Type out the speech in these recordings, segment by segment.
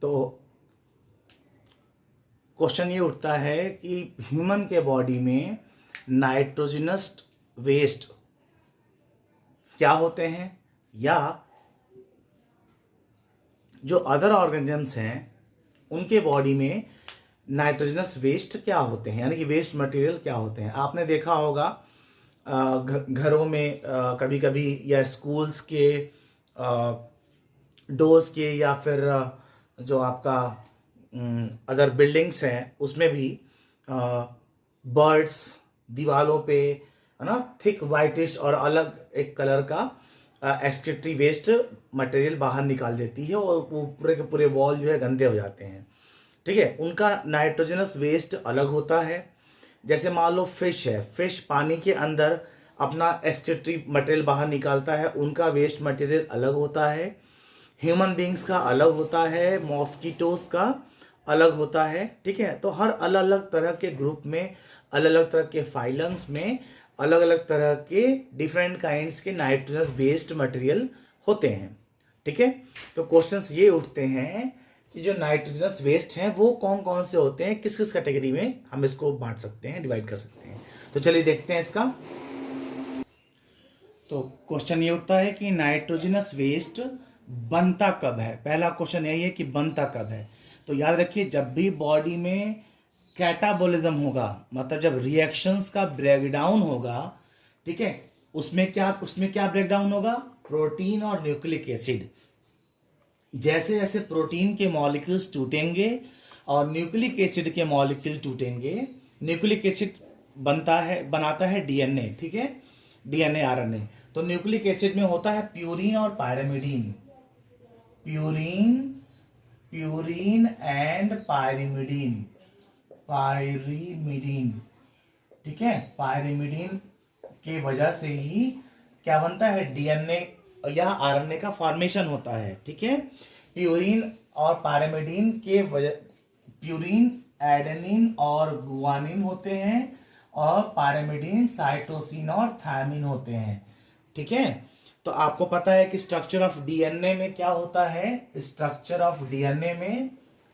तो क्वेश्चन ये उठता है कि ह्यूमन के बॉडी में नाइट्रोजनस वेस्ट क्या होते हैं, या जो अदर ऑर्गेनिजम्स हैं उनके बॉडी में नाइट्रोजनस वेस्ट क्या होते हैं, यानी कि वेस्ट मटेरियल क्या होते हैं। आपने देखा होगा घरों में कभी कभी, या स्कूल्स के डोर्स के, या फिर जो आपका अदर बिल्डिंग्स हैं उसमें भी बर्ड्स दीवालों पे, है ना, थिक वाइटिश और अलग एक कलर का एक्सक्रीटरी वेस्ट मटेरियल बाहर निकाल देती है, और वो पूरे के पूरे वॉल जो है गंदे हो जाते हैं। ठीक है, उनका नाइट्रोजनस वेस्ट अलग होता है। जैसे मान लो फिश है, फिश पानी के अंदर अपना एक्सक्रीटरी मटेरियल बाहर निकालता है, उनका वेस्ट मटेरियल अलग होता है। ह्यूमन बींग्स का अलग होता है, मॉस्किटोज का अलग होता है। ठीक है, तो हर अलग अलग तरह के ग्रुप में, अलग अलग तरह के फाइलम्स में अलग अलग तरह के डिफरेंट काइंड्स के नाइट्रोजनस वेस्ट मटेरियल होते हैं। ठीक है, तो क्वेश्चंस ये उठते हैं कि जो नाइट्रोजनस वेस्ट हैं वो कौन कौन से होते हैं, किस किस कैटेगरी में हम इसको बांट सकते हैं, डिवाइड कर सकते हैं। तो चलिए देखते हैं इसका। तो क्वेश्चन ये उठता है कि नाइट्रोजनस वेस्ट बनता कब है। पहला क्वेश्चन यही है कि बनता कब है। तो याद रखिए, जब भी बॉडी में कैटाबॉलिज्म होगा, मतलब जब रिएक्शंस का ब्रेकडाउन होगा, ठीक है, उसमें क्या ब्रेकडाउन होगा, प्रोटीन और न्यूक्लिक एसिड। जैसे जैसे प्रोटीन के मॉलिक्यूल्स टूटेंगे और न्यूक्लिक एसिड के मॉलिक्यूल टूटेंगे, न्यूक्लिक एसिड बनाता है डीएनए। ठीक है, डीएनए आरएनए। तो न्यूक्लिक एसिड में होता है प्यूरिन और पायरिमिडीन, प्यूरिन एंड पायरिमिडीन। ठीक है, पायरिमिडीन के वजह से ही क्या बनता है, डीएनए या आरएनए का फॉर्मेशन होता है। ठीक है, प्यूरिन और पायरिमिडीन के वजह, प्यूरिन एडेनिन और गुआनिन होते हैं, और पायरिमिडीन साइटोसिन और थायमिन होते हैं। ठीक है, तो आपको पता है कि स्ट्रक्चर ऑफ डीएनए में क्या होता है। स्ट्रक्चर ऑफ डीएनए में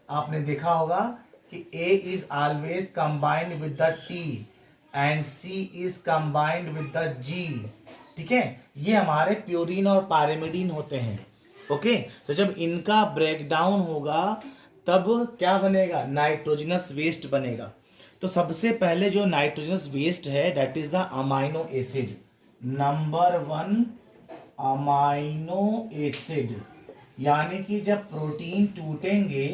आपने देखा होगा कि A is always combined with the T and C is combined with the G. ठीक है, ये हमारे प्यूरिन और पायरिमिडीन होते हैं। ओके, तो जब इनका ब्रेकडाउन होगा तब क्या बनेगा, नाइट्रोजनस वेस्ट बनेगा। तो सबसे पहले जो नाइट्रोजनस वेस्ट है that is the amino acid. Number 1 amino acid, यानी कि जब प्रोटीन टूटेंगे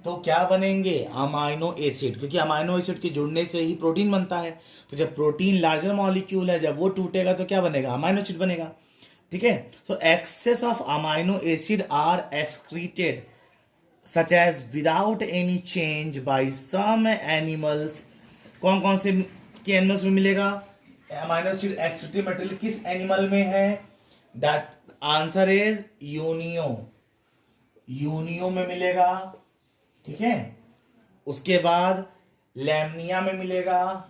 तो क्या बनेंगे, अमाइनो एसिड, क्योंकि अमाइनो एसिड के जुड़ने से ही प्रोटीन बनता है। तो जब प्रोटीन लार्जर मॉलिक्यूल है, जब वो टूटेगा तो क्या बनेगा, अमाइनो एसिड बनेगा। ठीक है, तो excess of amino acid are excreted such as without any change by some animals. कौन कौन से के एनिमल्स में मिलेगा अमाइनो एसिड एक्सक्रीटेड मटेरियल, किस एनिमल में है, दैट आंसर इज यूनियो में मिलेगा। ठीक है, उसके बाद लैमनिया में मिलेगा,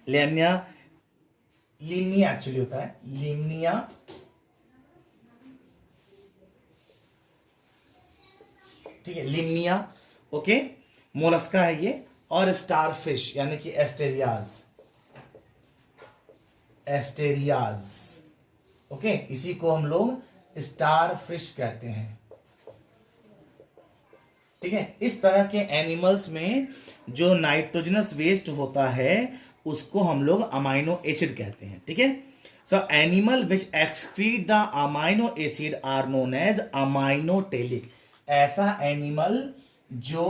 लिमनिया एक्चुअली होता है, लिमनिया। ठीक है, लिमनिया। ओके, मोलस्का है ये। और स्टारफिश यानी कि एस्टेरियाज। ओके, इसी को हम लोग स्टारफिश कहते हैं। ठीक है, इस तरह के एनिमल्स में जो नाइट्रोजनस वेस्ट होता है उसको हम लोग अमाइनो एसिड कहते हैं। ठीक है, so animal which excrete the amino acid are known as aminotelic. ऐसा एनिमल जो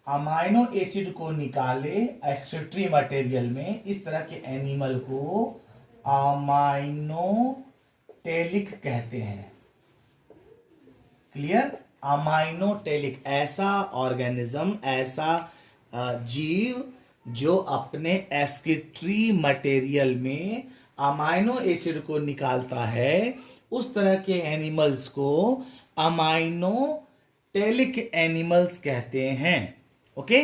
अमाइनो एसिड को निकाले एक्सक्रीटरी मटेरियल में, इस तरह के एनिमल को अमाइनोटेलिक कहते हैं। क्लियर, अमाइनोटेलिक, ऐसा ऑर्गेनिज्म, ऐसा जीव जो अपने एक्सक्रीटरी मटेरियल में अमाइनो एसिड को निकालता है, उस तरह के एनिमल्स को अमाइनोटेलिक एनिमल्स कहते हैं। ओके,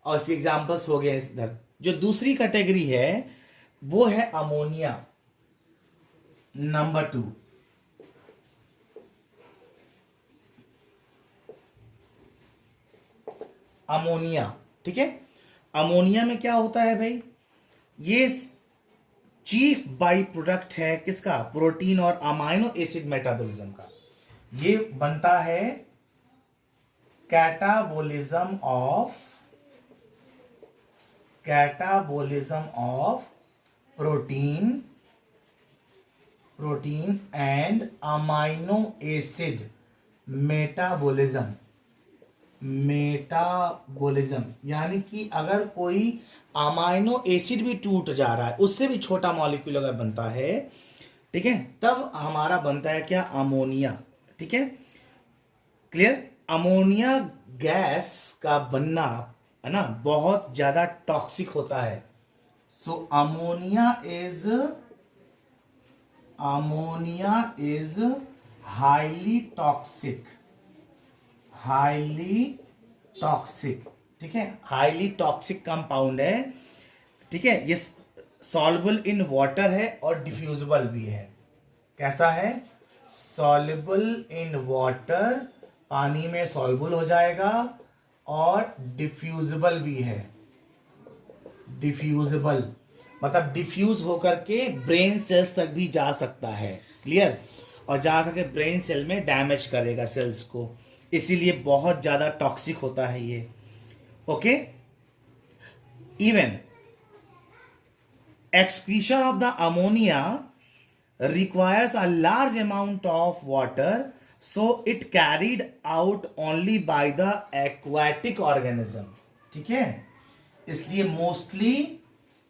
और इसके एग्जांपल्स हो गए इधर। जो दूसरी कैटेगरी है वो है अमोनिया, नंबर 2। अमोनिया, ठीक है। अमोनिया में क्या होता है भाई, ये चीफ बाई प्रोडक्ट है किसका, प्रोटीन और अमाइनो एसिड मेटाबॉलिज्म का। ये बनता है catabolism of protein and amino acid metabolism, यानी कि अगर कोई अमाइनो एसिड भी टूट जा रहा है, उससे भी छोटा मॉलिक्यूल अगर बनता है, ठीक है, तब हमारा बनता है क्या, अमोनिया, ठीक है, क्लियर। अमोनिया गैस का बनना है ना बहुत ज्यादा टॉक्सिक होता है। सो अमोनिया इज हाईली टॉक्सिक, ठीक है, हाईली टॉक्सिक कंपाउंड है, ठीक है। ये सॉल्युबल इन वाटर है और डिफ्यूजिबल भी है। कैसा है, सॉल्युबल इन वाटर, पानी में सॉल्युबल हो जाएगा, और डिफ्यूजिबल भी है। डिफ्यूजिबल मतलब डिफ्यूज होकर के ब्रेन सेल्स तक भी जा सकता है, क्लियर, और जाकर के ब्रेन सेल में डैमेज करेगा सेल्स को, इसीलिए बहुत ज्यादा टॉक्सिक होता है ये। Okay, even excretion of the ammonia requires a large amount of water, so it carried out only by the aquatic organism, ठीक है। इसलिए मोस्टली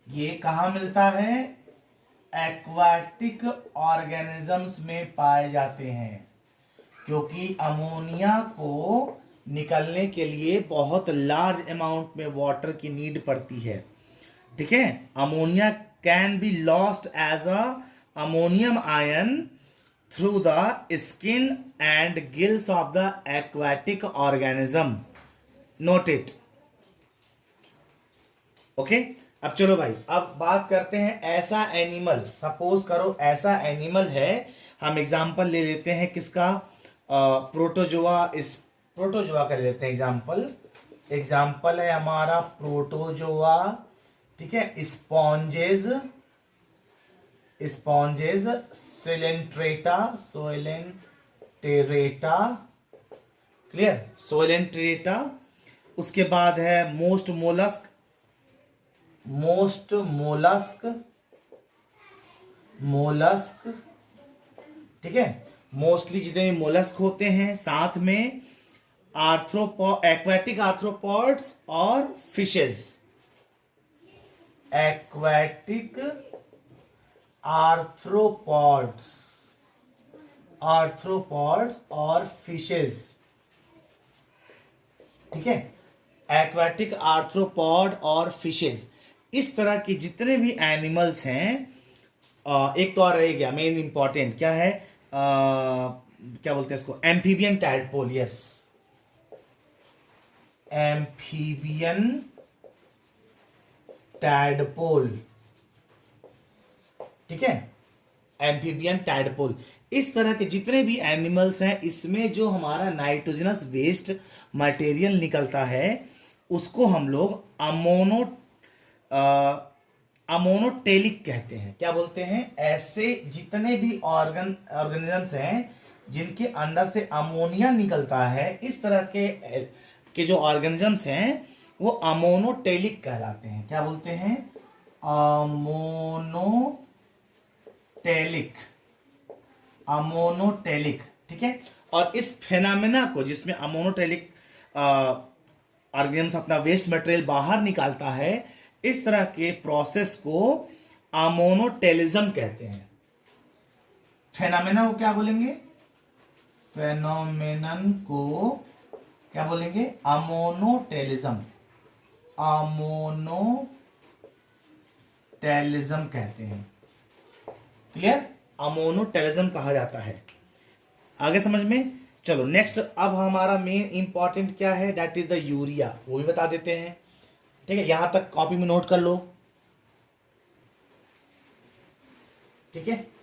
ये कहां मिलता है, एक्वाटिक ऑर्गेनिजम्स में पाए जाते हैं, क्योंकि अमोनिया को निकलने के लिए बहुत लार्ज अमाउंट में वाटर की नीड पड़ती है, ठीक है। Ammonia can be lost as a ammonium ion through the skin and gills of the aquatic organism, note it. Okay, अब चलो भाई, अब बात करते हैं ऐसा एनिमल, सपोज करो ऐसा एनिमल है, हम एग्जांपल ले लेते हैं किसका, प्रोटोजोआ। इस प्रोटोजोआ का ले लेते हैं एग्जांपल है हमारा प्रोटोजोआ, ठीक है। स्पॉन्जेज सोइलेंट्रेटा, क्लियर, सोइलेंट्रेटा। उसके बाद है मोस्ट मोलस्क, ठीक है। मोस्टली जितने भी मोलस्क होते हैं, साथ में एक्वाटिक आर्थ्रोपॉड्स और फिशेज, एक्वाटिक आर्थ्रोपॉड्स और फिशेज, ठीक है। एक्वाटिक आर्थ्रोपॉड और फिशेज, इस तरह के जितने भी एनिमल्स हैं। एक तो और रह गया मेन इंपॉर्टेंट, क्या है, क्या बोलते हैं इसको, amphibian tadpole, yes, amphibian tadpole, ठीक है, एम्फीबियन टैडपोल। इस तरह के जितने भी एनिमल्स हैं, इसमें जो हमारा नाइट्रोजनस वेस्ट मटेरियल निकलता है, उसको हम लोग अमोनोटेलिक कहते हैं। क्या बोलते हैं, ऐसे जितने भी ऑर्गेनिजम्स हैं जिनके अंदर से अमोनिया निकलता है, इस तरह के जो ऑर्गेनिजम्स हैं वो अमोनोटेलिक कहलाते हैं। क्या बोलते हैं, अमोनोटेलिक, ठीक है। और इस फेनामिना को, जिसमें अमोनोटेलिक ऑर्गेनिजम्स अपना वेस्ट मटेरियल बाहर निकालता है, इस तरह के प्रोसेस को अमोनोटेलिज्म कहते हैं। फेनामिना को क्या बोलेंगे, फेनोमेनन को क्या बोलेंगे, अमोनोटेलिज्म कहते हैं, क्लियर, अमोनोटेलिज्म कहा जाता है। आगे समझ में, चलो नेक्स्ट। अब हमारा मेन इंपॉर्टेंट क्या है, दैट इज द यूरिया, वो भी बता देते हैं, ठीक है। यहां तक कॉपी में नोट कर लो, ठीक है।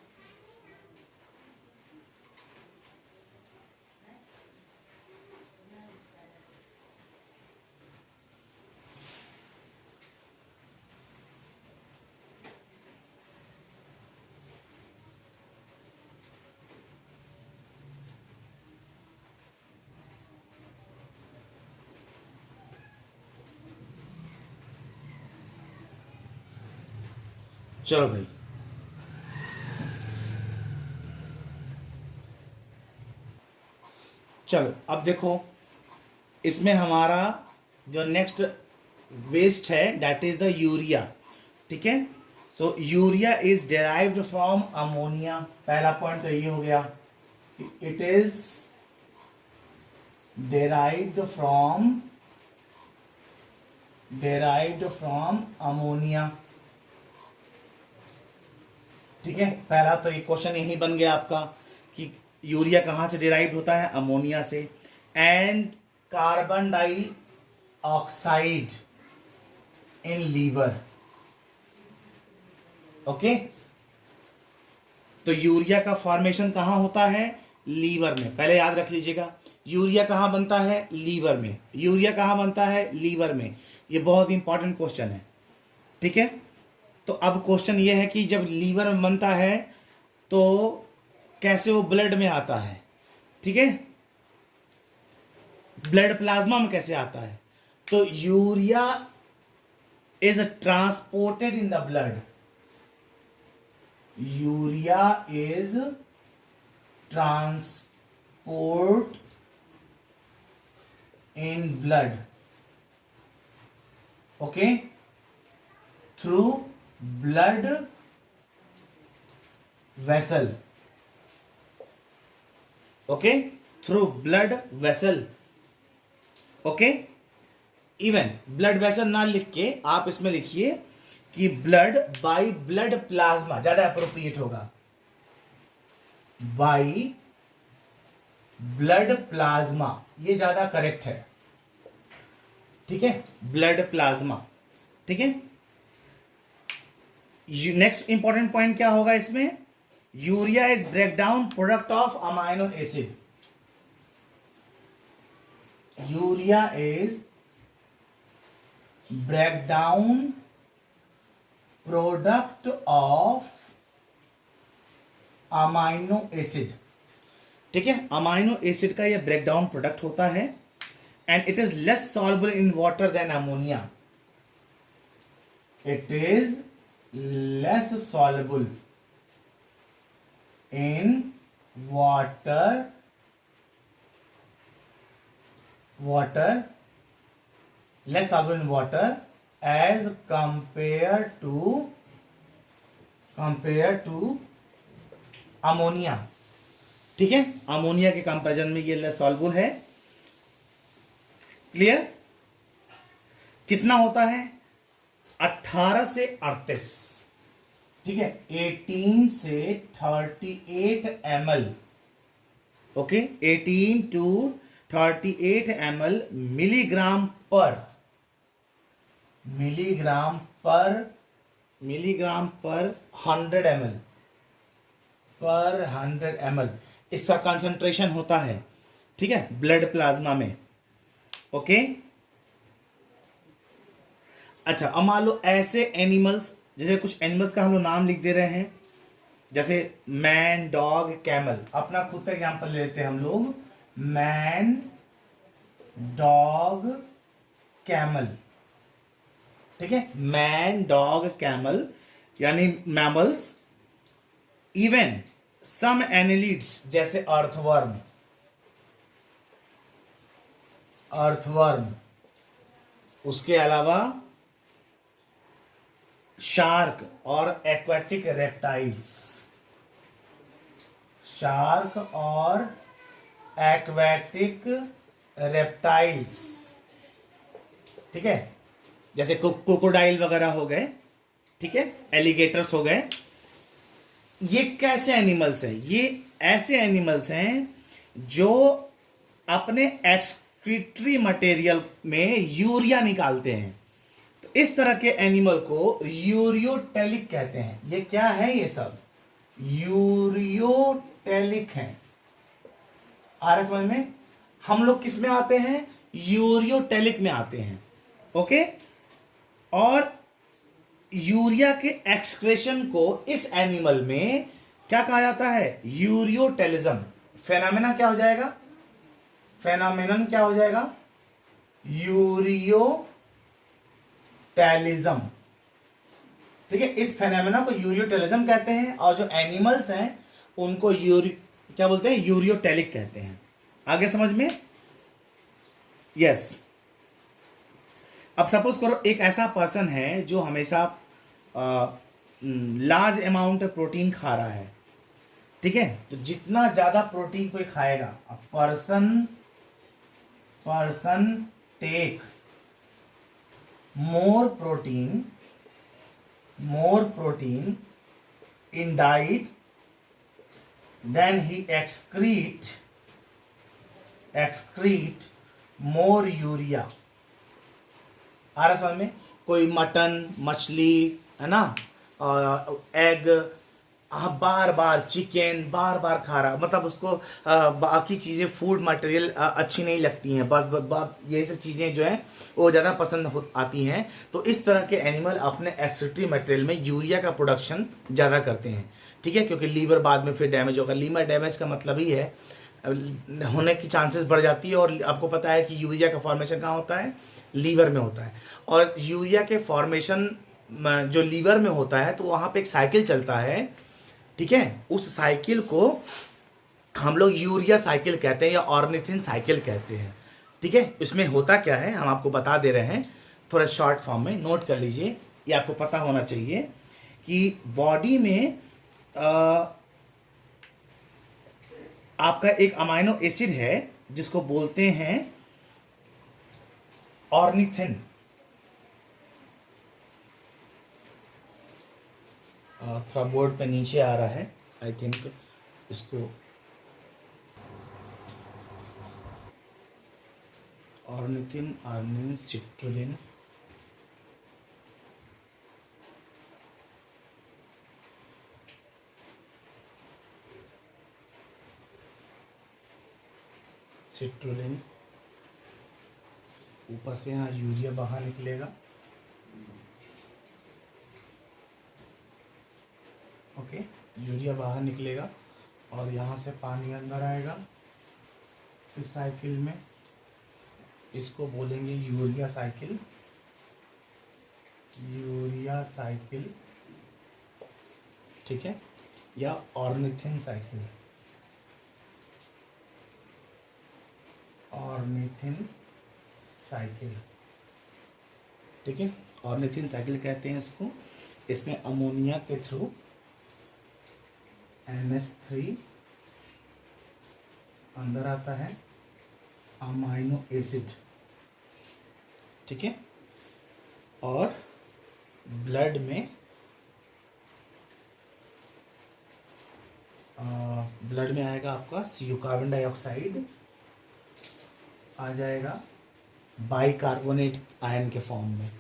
चलो भाई, चलो अब देखो, इसमें हमारा जो नेक्स्ट वेस्ट है दैट इज द यूरिया। ठीक है, so urea is derived from ammonia. पहला पॉइंट तो ये हो गया, it is derived from ammonia. ठीक है, पहला तो ये क्वेश्चन यही बन गया आपका कि यूरिया कहाँ से डिराइव होता है, अमोनिया से। And carbon dioxide in liver. Okay, तो यूरिया का फॉर्मेशन कहाँ होता है, लीवर में। पहले याद रख लीजिएगा, यूरिया कहाँ बनता है, लीवर में। यूरिया कहाँ बनता है, लीवर में। ये बहुत इंपॉर्टेंट क्वेश्चन है। ठीक है, तो अब क्वेश्चन ये है कि जब लीवर में बनता है तो कैसे वो ब्लड में आता है। ठीक है, ब्लड प्लाज्मा में कैसे आता है। तो urea is transported in the blood. Urea is transport in blood, okay, through blood vessel, okay, through blood vessel, okay। Even blood vessel ना लिख के आप इसमें लिखिए कि ब्लड बाय ब्लड प्लाज्मा, ज्यादा अप्रोप्रिएट होगा। बाय ब्लड प्लाज्मा, ये ज्यादा करेक्ट है। ठीक है, ब्लड प्लाज्मा। ठीक है, नेक्स्ट इंपॉर्टेंट पॉइंट क्या होगा इसमें, urea is break down product of amino acid. Urea is break down product of amino acid. ठीक है, अमाइनो एसिड का ये ब्रेकडाउन प्रोडक्ट होता है and it is less soluble in water than ammonia. It is less soluble in water less soluble in water as compare to ammonia. ठीक है, ammonia के comparison में ये लेस सॉल्युबल है। क्लियर, कितना होता है, 18 से 38। ठीक है, 18 से 38 ml, okay, 18 to 38 ml milligram पर 100 ml पर 100 ml इसका कंसंट्रेशन होता है। ठीक है, ब्लड प्लाज्मा में। ओके, अच्छा, अब मान लो ऐसे एनिमल्स, जैसे कुछ एनिमल्स का हम लोग नाम लिख दे रहे हैं, जैसे मैन, डॉग, कैमल। अपना खुद का एग्जांपल ले लेते हैं हम लोग, मैन, डॉग, कैमल। ठीक है, मैन, डॉग, कैमल यानी मैमल्स। इवन सम एनिलिड्स जैसे अर्थवर्म, उसके अलावा शार्क और एक्वाटिक रेप्टाइल्स, ठीक है, जैसे क्रोकोडाइल वगैरह हो गए। ठीक है, एलिगेटर्स हो गए। ये कैसे एनिमल्स हैं, ये ऐसे एनिमल्स हैं जो अपने एक्सक्रीटरी मटेरियल में यूरिया निकालते हैं। तो इस तरह के एनिमल को यूरियोटेलिक कहते हैं। ये क्या है, ये सब यूरियोटेलिक हैं। आ रहा समझ में, हम लोग किस में आते हैं, यूरियोटेलिक में आते हैं। ओके, और यूरिया के एक्सक्रेशन को इस एनिमल में क्या कहा जाता है, यूरियोटेलिज्म। फेनामेना क्या हो जाएगा, फेनामेनन क्या हो जाएगा, यूरियोटेलिज्म। ठीक है, इस फेनोमेना को यूरियोटेलिज्म कहते हैं, और जो एनिमल्स हैं उनको क्या बोलते हैं, यूरियोटेलिक कहते हैं। आगे समझ में? यस। अब सपोज करो एक ऐसा पर्सन है जो हमेशा लार्ज अमाउंट ऑफ प्रोटीन खा रहा है, ठीक है, तो जितना ज्यादा प्रोटीन कोई खाएगा, person take more protein in diet then he excrete more urea. आ रहा समझ में? कोई मटन, मछली, है ना, एग, बार बार चिकन बार बार खा रहा, मतलब उसको बाकी चीज़ें फूड मटेरियल अच्छी नहीं लगती हैं, बस ये सब चीज़ें जो हैं वो ज़्यादा पसंद आती हैं। तो इस तरह के एनिमल अपने एक्सक्रीटरी मटेरियल में यूरिया का प्रोडक्शन ज़्यादा करते हैं, ठीक है, क्योंकि लीवर बाद में फिर डैमेज होगा। लीवर डैमेज का मतलब ही है होने की चांसेस बढ़ जाती है, और आपको पता है कि यूरिया का फॉर्मेशन कहाँ होता है, लीवर में होता है। और यूरिया के फॉर्मेशन जो लीवर में होता है तो वहाँ पे एक साइकिल चलता है, ठीक है, उस साइकिल को हम लोग यूरिया साइकिल कहते हैं या ऑर्निथिन साइकिल कहते हैं, ठीक है। इसमें होता क्या है हम आपको बता दे रहे हैं, थोड़ा शॉर्ट फॉर्म में नोट कर लीजिए, ये आपको पता होना चाहिए कि बॉडी में आपका एक अमाइनो एसिड है जिसको बोलते हैं ऑर्निथिन। थोड़ा बोर्ड पे नीचे आ रहा है, आई थिंक इसको ऑर्निथिन, आर्निन, सिट्रुलिन, ऊपर से यहाँ यूरिया बाहर निकलेगा, ओके, यूरिया बाहर निकलेगा और यहाँ से पानी अंदर आएगा इस साइकिल में, इसको बोलेंगे यूरिया साइकिल, ठीक है, या ऑर्निथिन साइकिल, ठीक है, ऑर्निथिन साइकिल कहते हैं इसको। इसमें अमोनिया के थ्रू NH3 अंदर आता है, अमाइनो एसिड, ठीक है, और ब्लड में आएगा आपका CO, कार्बन डाइऑक्साइड आ जाएगा बाइकार्बोनेट आयन के फॉर्म में,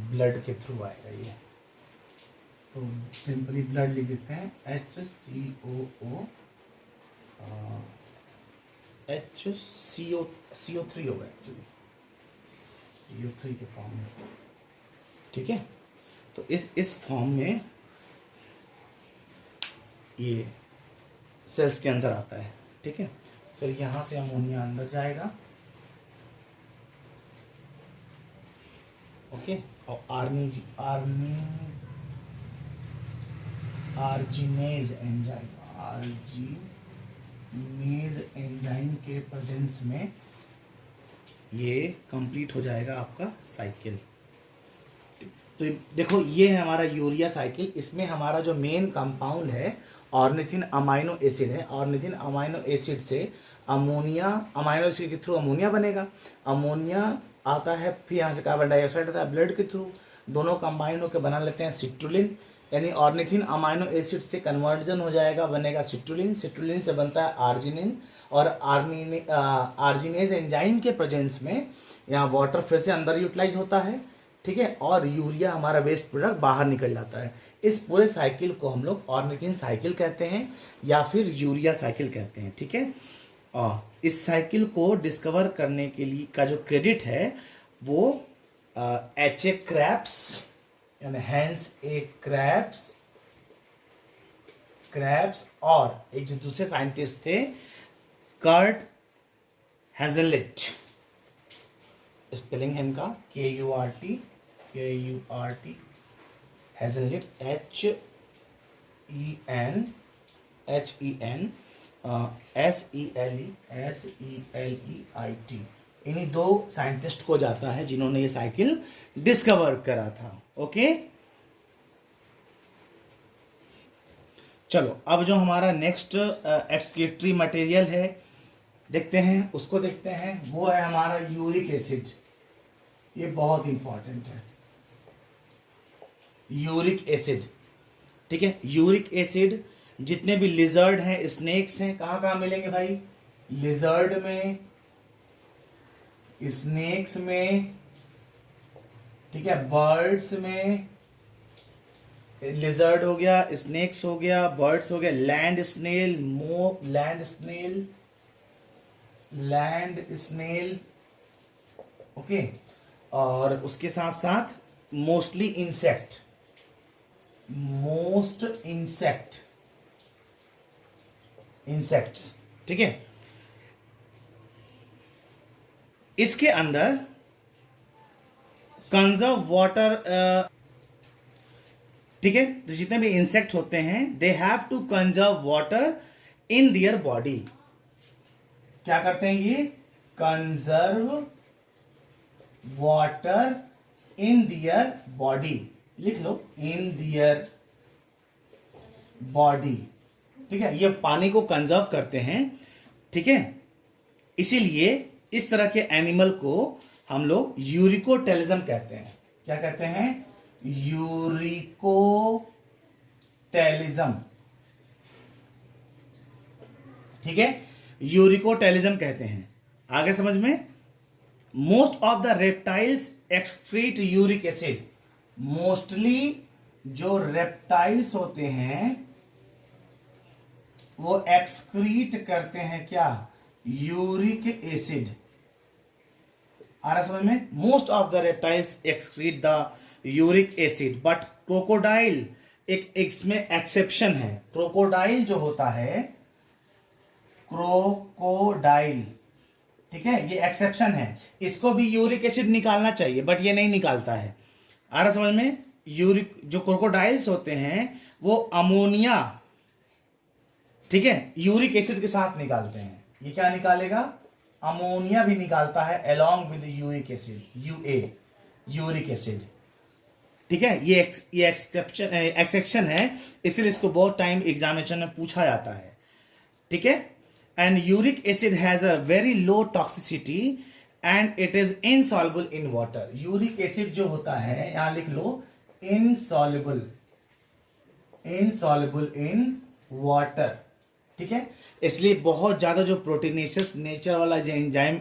ब्लड के थ्रू आएगा ये। तो सिंपली ब्लड लिख देते हैं HCO3 होगा एक्चुअली, CO3 के फॉर्म में, ठीक है। तो इस फॉर्म में ये सेल्स के अंदर आता है, ठीक है। फिर यहाँ से अमोनिया अंदर जाएगा, ओके, और आर्जिनेज एंजाइम के प्रेजेंस में ये कंप्लीट हो जाएगा आपका साइकिल। तो देखो ये है हमारा यूरिया साइकिल। इसमें हमारा जो मेन कंपाउंड है ऑर्निथिन अमाइनो एसिड है। ऑर्निथिन अमाइनो एसिड से अमोनिया, अमाइनो एसिड के थ्रू अमोनिया बनेगा, अमोनिया आता है, फिर यहाँ से कार्बन डाइऑक्साइड आता है ब्लड के थ्रू, दोनों कंबाइन होकर बना लेते हैं सिट्रुलिन, यानी ऑर्निथिन अमाइनो एसिड से कन्वर्जन हो जाएगा, बनेगा सिट्रुलिन, सिट्रुलिन से बनता है आर्जिनिन, और आर्जिनेज एंजाइम के प्रेजेंस में यहाँ वाटर फिर से अंदर यूटिलाइज होता है, ठीक है, और यूरिया हमारा वेस्ट प्रोडक्ट बाहर निकल जाता है। इस पूरे साइकिल को हम लोग ऑर्निथिन साइकिल कहते हैं या फिर यूरिया साइकिल कहते हैं, ठीक है। और इस साइकिल को डिस्कवर करने के लिए का जो क्रेडिट है वो H.A. क्रैप्स, यानी हैंस ए क्रैप्स और एक जो दूसरे साइंटिस्ट थे कर्ट हेजलेट, स्पेलिंग है इनका KURT हैजलनट, HENSELEIT, इन्हीं दो साइंटिस्ट को जाता है जिन्होंने ये साइकिल डिस्कवर करा था। ओके, चलो अब जो हमारा नेक्स्ट एक्सक्रीटरी मटेरियल है देखते हैं, उसको देखते हैं। वो है हमारा यूरिक एसिड। ये बहुत इंपॉर्टेंट है, यूरिक एसिड। ठीक है, यूरिक एसिड जितने भी लिजर्ड हैं, स्नेक्स हैं, कहाँ कहाँ मिलेंगे भाई? लिजर्ड में, स्नेक्स में, ठीक है, बर्ड्स में, लिजर्ड हो गया, स्नेक्स हो गया, बर्ड्स हो गया, land snail, land snail, okay, और उसके साथ साथ मोस्टली इंसेक्ट, इंसेक्ट्स। ठीक है, इसके अंदर कंजर्व वाटर, ठीक है, तो जितने भी इंसेक्ट होते हैं they have to conserve water in their body. क्या करते हैं ये? Conserve water in their body, लिख लो, इन दियर बॉडी। ठीक है, ये पानी को कंजर्व करते हैं। ठीक है, इसीलिए इस तरह के एनिमल को हम लोग यूरिकोटेलिज्म कहते हैं। क्या कहते हैं? यूरिकोटेलिज्म। ठीक है, यूरिकोटेलिज्म कहते हैं। आगे समझ में? Most of the reptiles excrete uric acid. Mostly जो रेप्टाइल्स होते हैं वो एक्सक्रीट करते हैं क्या? Uric acid. आ रहा समझ में? Most of the reptiles excrete the uric acid, but crocodile एक इसमें एक्सेप्शन है। क्रोकोडाइल जो होता है, क्रोकोडाइल, ठीक है, ये एक्सेप्शन है। इसको भी यूरिक एसिड निकालना चाहिए बट ये नहीं निकालता है। आ रहा समझ में? यूरिक जो क्रोकोडाइल्स होते हैं वो अमोनिया, ठीक है, यूरिक एसिड के साथ निकालते हैं। ये क्या निकालेगा? अमोनिया भी निकालता है along with uric acid, uric acid. ठीक है, ये एक्सेप्शन है, इसलिए इसको बहुत टाइम एग्जामिनेशन में पूछा जाता है। ठीक है, and uric acid has a very low toxicity and it is insoluble in water. Uric acid जो होता है, यहां लिख लो, इनसॉल्युबल इन वाटर। ठीक है, इसलिए बहुत ज़्यादा जो प्रोटीनेशियस नेचर वाला जो एंजाइम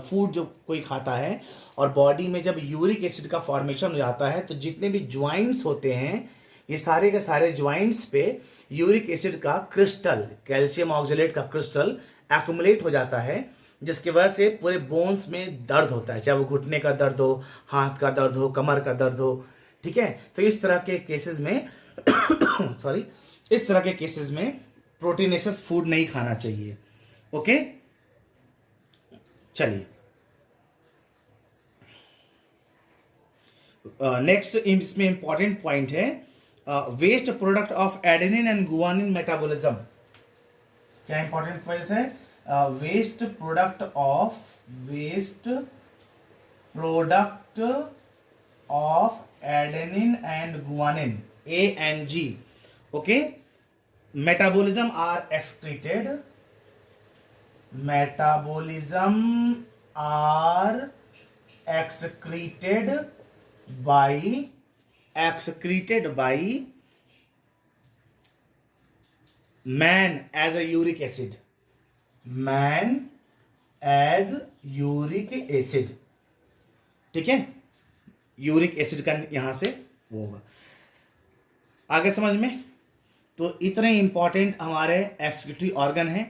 फूड जो कोई खाता है और बॉडी में जब यूरिक एसिड का फॉर्मेशन हो जाता है तो जितने भी ज्वाइंट्स होते हैं, ये सारे के सारे ज्वाइंट्स पे यूरिक एसिड का क्रिस्टल, कैल्शियम ऑक्जेलेट का क्रिस्टल एक्युमुलेट हो जाता है, जिसकी वजह से पूरे बोन्स में दर्द होता है, चाहे वो घुटने का दर्द हो, हाथ का दर्द हो, कमर का दर्द हो। ठीक है, तो इस तरह के केसेस में इस तरह के केसेस में प्रोटीनेशियस फूड नहीं खाना चाहिए। ओके, चलिए नेक्स्ट इसमें इंपॉर्टेंट पॉइंट है waste product of adenine and guanine metabolism. क्या इंपॉर्टेंट पॉइंट है? Waste product of adenine and guanine, ANG। Okay, metabolism are excreted by man as a uric acid, ठीक है, यूरिक एसिड का यहां से वो होगा। आगे समझ में? तो इतने इंपॉर्टेंट हमारे एक्सक्रीटरी ऑर्गन हैं।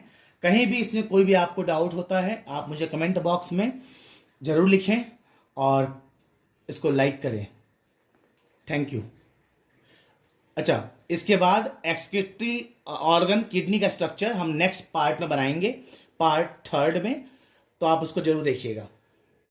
कहीं भी इसमें कोई भी आपको डाउट होता है आप मुझे कमेंट बॉक्स में ज़रूर लिखें और इसको लाइक करें। Thank you. अच्छा, इसके बाद एक्सक्रीटरी ऑर्गन किडनी का स्ट्रक्चर हम नेक्स्ट पार्ट में बनाएंगे, पार्ट 3 में, तो आप उसको जरूर देखिएगा।